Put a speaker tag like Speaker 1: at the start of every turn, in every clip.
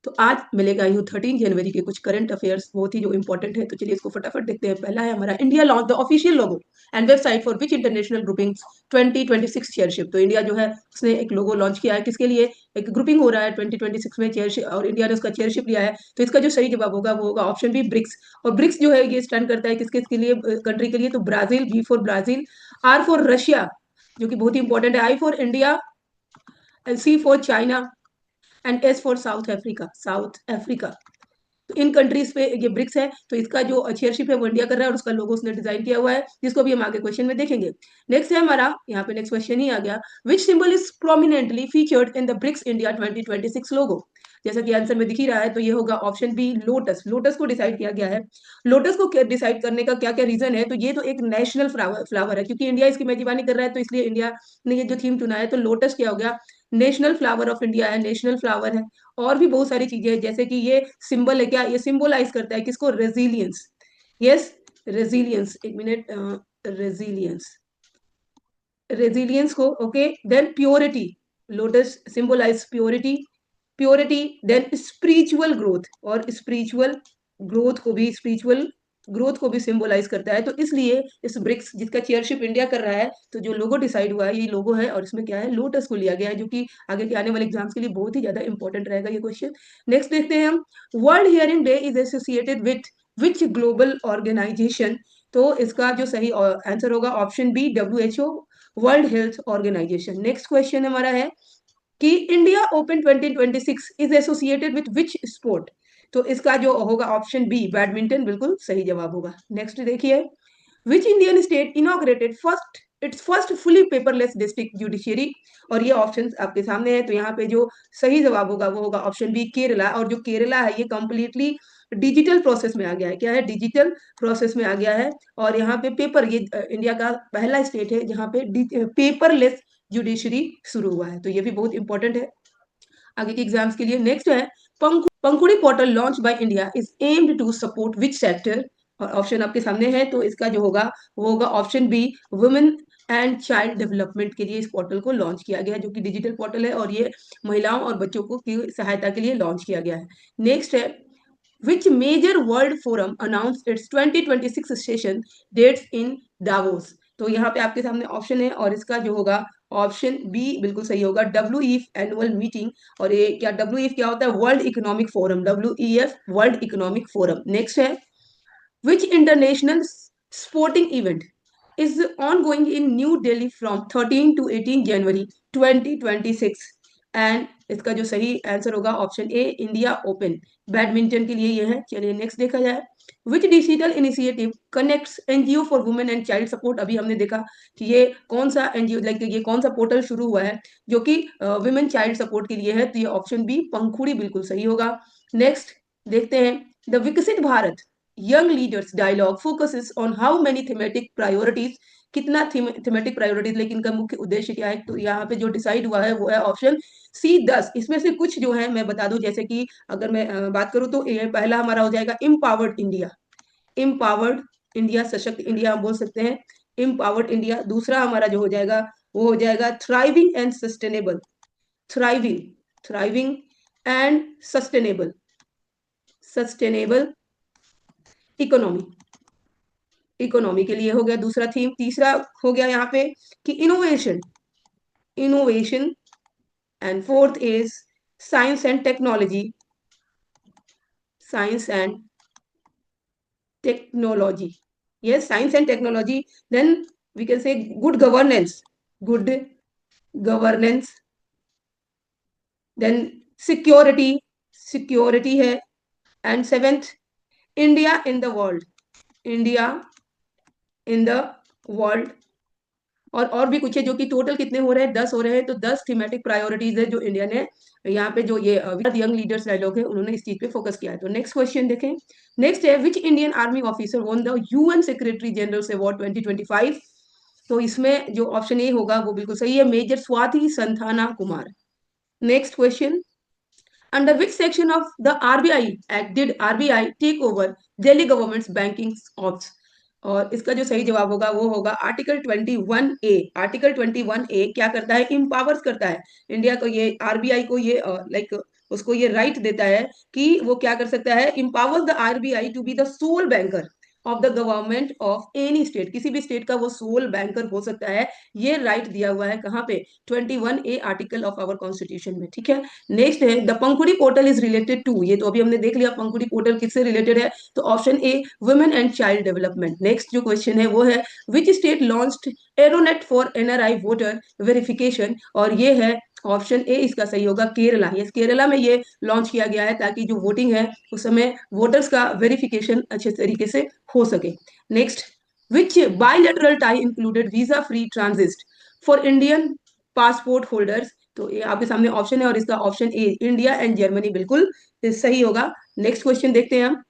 Speaker 1: तो आज मिलेगा यूँ 13 जनवरी के कुछ करंट अफेयर्स बहुत ही जो इम्पोर्टेंट है, तो चलिए इसको फटाफट देखते हैं। पहला है हमारा India launch the official logo and website for which international groupings 2026 chairship. तो इंडिया जो है उसने एक लोगो लॉन्च किया है, किसके लिए? एक ग्रुपिंग हो रहा है 2026 में चेयरशिप, और इंडिया ने उसका चेयरशिप लिया है। तो इसका जो सही जवाब होगा वो होगा ऑप्शन बी, ब्रिक्स। और ब्रिक्स जो है ये स्टैंड करता है किसके के लिए, कंट्री के लिए? तो Brazil, B for Brazil, R for Russia जो कि बहुत ही इंपॉर्टेंट है, I for India, C for China and S for South Africa, South Africa. तो इन कंट्रीज पे ये ब्रिक्स है, तो इसका जो चेयरशिप है वो इंडिया कर रहा है और उसका लोगो उसने डिजाइन किया हुआ है, जिसको भी हम आगे क्वेश्चन में देखेंगे। नेक्स्ट है हमारा, यहाँ पे नेक्स्ट क्वेश्चन ही आ गया, which symbol is prominently featured in the BRICS India 2026 logo. जैसा कि आंसर में दिख ही रहा है, तो ये होगा ऑप्शन बी, लोटस। लोटस को डिसाइड किया गया है। लोटस को डिसाइड करने का क्या क्या रीजन है? तो ये तो एक नेशनल फ्लावर है, क्योंकि इंडिया इसकी मेजबानी कर रहा है, तो इसलिए इंडिया ने ये जो थीम चुना है। तो लोटस क्या हो गया? नेशनल फ्लावर ऑफ इंडिया है, नेशनल फ्लावर है। और भी बहुत सारी चीजें हैं, जैसे कि ये सिंबल है, क्या ये सिंबलाइज करता है किसको? रेजिलियंस। यस, रेजिलियंस, एक मिनट, रेजिलियंस, रेजिलियंस को। Okay, then purity, lotus symbolise purity, purity, then spiritual growth, और स्पिरिचुअल ग्रोथ को भी, स्पिरिचुअल ग्रोथ को भी सिंबलाइज करता है। तो इसलिए इस ब्रिक्स जिसका चेयरशिप इंडिया कर रहा है, तो जो लोगो डिसाइड हुआ है ये लोगो है, और इसमें क्या है? लोटस को लिया गया है, जो कि आगे के आने वाले एग्जाम्स के लिए बहुत ही ज्यादा इंपॉर्टेंट रहेगा ये क्वेश्चन। नेक्स्ट देखते हैं हम, world hearing day is associated with which global organisation. तो इसका जो सही आंसर होगा option B, WHO, world health organisation. Next question हमारा है कि India open 2026 is associated with which sport. तो इसका जो होगा ऑप्शन बी, बैडमिंटन, बिल्कुल सही जवाब होगा। नेक्स्ट देखिए, which Indian state inaugurated first it's first fully paperless district judiciary. और ये ऑप्शन आपके सामने है, तो यहाँ पे जो सही जवाब होगा वो होगा ऑप्शन बी, केरला। और जो केरला है ये कंप्लीटली डिजिटल प्रोसेस में आ गया है। क्या है? डिजिटल प्रोसेस में आ गया है। और यहाँ पे पेपर, ये इंडिया का पहला स्टेट है जहाँ पे पेपरलेस जुडिशरी शुरू हुआ है, तो ये भी बहुत इंपॉर्टेंट है आगे के एग्जाम्स के लिए। नेक्स्ट है, Pankhudi portal launch by India is aimed to support which sector. और ऑप्शन आपके सामने है, तो इसका जो होगा वो होगा option B, women and child development के लिए इस पोर्टल को लॉन्च किया गया है, जो कि डिजिटल पोर्टल है, और ये महिलाओं और बच्चों को की सहायता के लिए लॉन्च किया गया है। नेक्स्ट है, which major world forum announced its 2026 session dates in Davos। तो यहाँ पे आपके सामने ऑप्शन है, और इसका जो होगा ऑप्शन बी बिल्कुल सही होगा, WEF एनुअल मीटिंग। और ये क्या, WEF क्या होता है? World economic forum, WEF world economic forum. Next है, which international sporting event is ongoing in New Delhi from 13 to 18 January 2026। And इसका जो सही आंसर होगा option A, India Open, badminton के लिए ये है। चलिए नेक्स्ट देखा जाए, which digital initiative connects NGO for women and child support. अभी हमने देखा कि ये कौन सा NGO, लाइक ये कौन सा पोर्टल शुरू हुआ है जो कि वुमेन चाइल्ड सपोर्ट के लिए है, तो ये ऑप्शन बी, पंखुड़ी, बिल्कुल सही होगा। नेक्स्ट देखते हैं, the Viksit Bharat young leaders dialogue focuses on how many thematic priorities. कितना थीमेटिक प्रायोरिटीज, लेकिन इनका मुख्य उद्देश्य क्या है? तो यहाँ पे जो डिसाइड हुआ है वो है ऑप्शन सी, 10। इसमें से कुछ जो है मैं बता दूं, जैसे कि अगर मैं बात करूं तो ये पहला हमारा हो जाएगा इम्पावर्ड इंडिया, इम्पावर्ड इंडिया, सशक्त इंडिया हम बोल सकते हैं, इम्पावर्ड इंडिया। दूसरा हमारा जो हो जाएगा वो हो जाएगा thriving and sustainable, thriving, thriving and sustainable, sustainable economy, economy के लिए हो गया दूसरा थीम। तीसरा हो गया यहाँ पे कि innovation, innovation, and fourth is science and technology, science and technology, yes, science and technology. Then we can say good governance, good governance, then security, security है, and seventh, India in the world, India in the world। और भी कुछ है, जो कि total कितने हो रहे हैं? 10 हो रहे हैं। तो 10 थीमेटिक प्रायोरिटीज है जो इंडिया ने यहाँ पे, जो ये यंग लीडर्स डायलॉग है, उन्होंने इस चीज पे फोकस किया है। तो नेक्स्ट क्वेश्चन देखें, नेक्स्ट है, which Indian army officer won the UN secretary general award 2025। तो इसमें जो ऑप्शन ए होगा वो बिल्कुल सही है, major Swati Santhana Kumar. Next question, under which section of the RBI act did RBI take over Delhi government's banking ops. और इसका जो सही जवाब होगा वो होगा आर्टिकल 21A। आर्टिकल 21A क्या करता है? इम्पावर्स करता है इंडिया को, ये RBI को, ये लाइक उसको ये राइट देता है कि वो क्या कर सकता है, empowers the RBI to be the sole banker of the government of any state, किसी भी स्टेट का वो सोल बैंकर हो सकता है। ये राइट दिया हुआ है कहाँ पे, 21A article of our constitution में, ठीक है। नेक्स्ट है the Pankhudi portal is related to, ये तो अभी हमने देख लिया पंखुड़ी पोर्टल किससे रिलेटेड है, तो option A women and child development. Next जो क्वेश्चन है वो है which state launched Aeronet for NRI voter verification, और ये है ऑप्शन ए इसका सही होगा केरला। यस, केरला में ये लॉन्च किया गया है ताकि जो वोटिंग है उस समय वोटर्स का वेरिफिकेशन अच्छे तरीके से हो सके। Next, which bilateral tie included visa free transit for Indian passport holders, तो ये आपके सामने ऑप्शन है और इसका option A India and Germany बिल्कुल सही होगा। नेक्स्ट क्वेश्चन देखते हैं हम।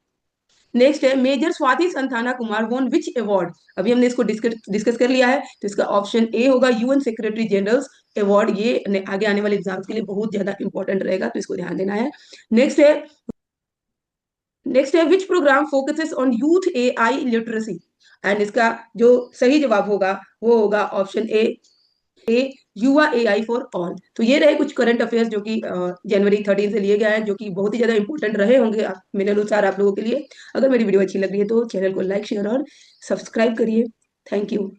Speaker 1: नेक्स्ट है मेजर स्वाति संथाना कुमार वोन विच अवार्ड, अभी हमने इसको डिस्कस कर लिया है, तो इसका ऑप्शन ए होगा यूएन सेक्रेटरी जनरल्स अवार्ड। ये आगे आने वाले एग्जाम्स के लिए बहुत ज्यादा इंपॉर्टेंट रहेगा, तो इसको ध्यान देना है। नेक्स्ट है विच programme focuses on youth AI literacy, and इसका जो सही जवाब होगा वो होगा ऑप्शन ए युवा एआई फॉर ऑल। तो ये रहे कुछ करंट अफेयर्स जो कि जनवरी 13 से लिए गए हैं, जो कि बहुत ही ज्यादा इंपॉर्टेंट रहे होंगे मेरे अनुसार आप लोगों के लिए। अगर मेरी वीडियो अच्छी लग रही है तो चैनल को लाइक शेयर और सब्सक्राइब करिए। Thank you.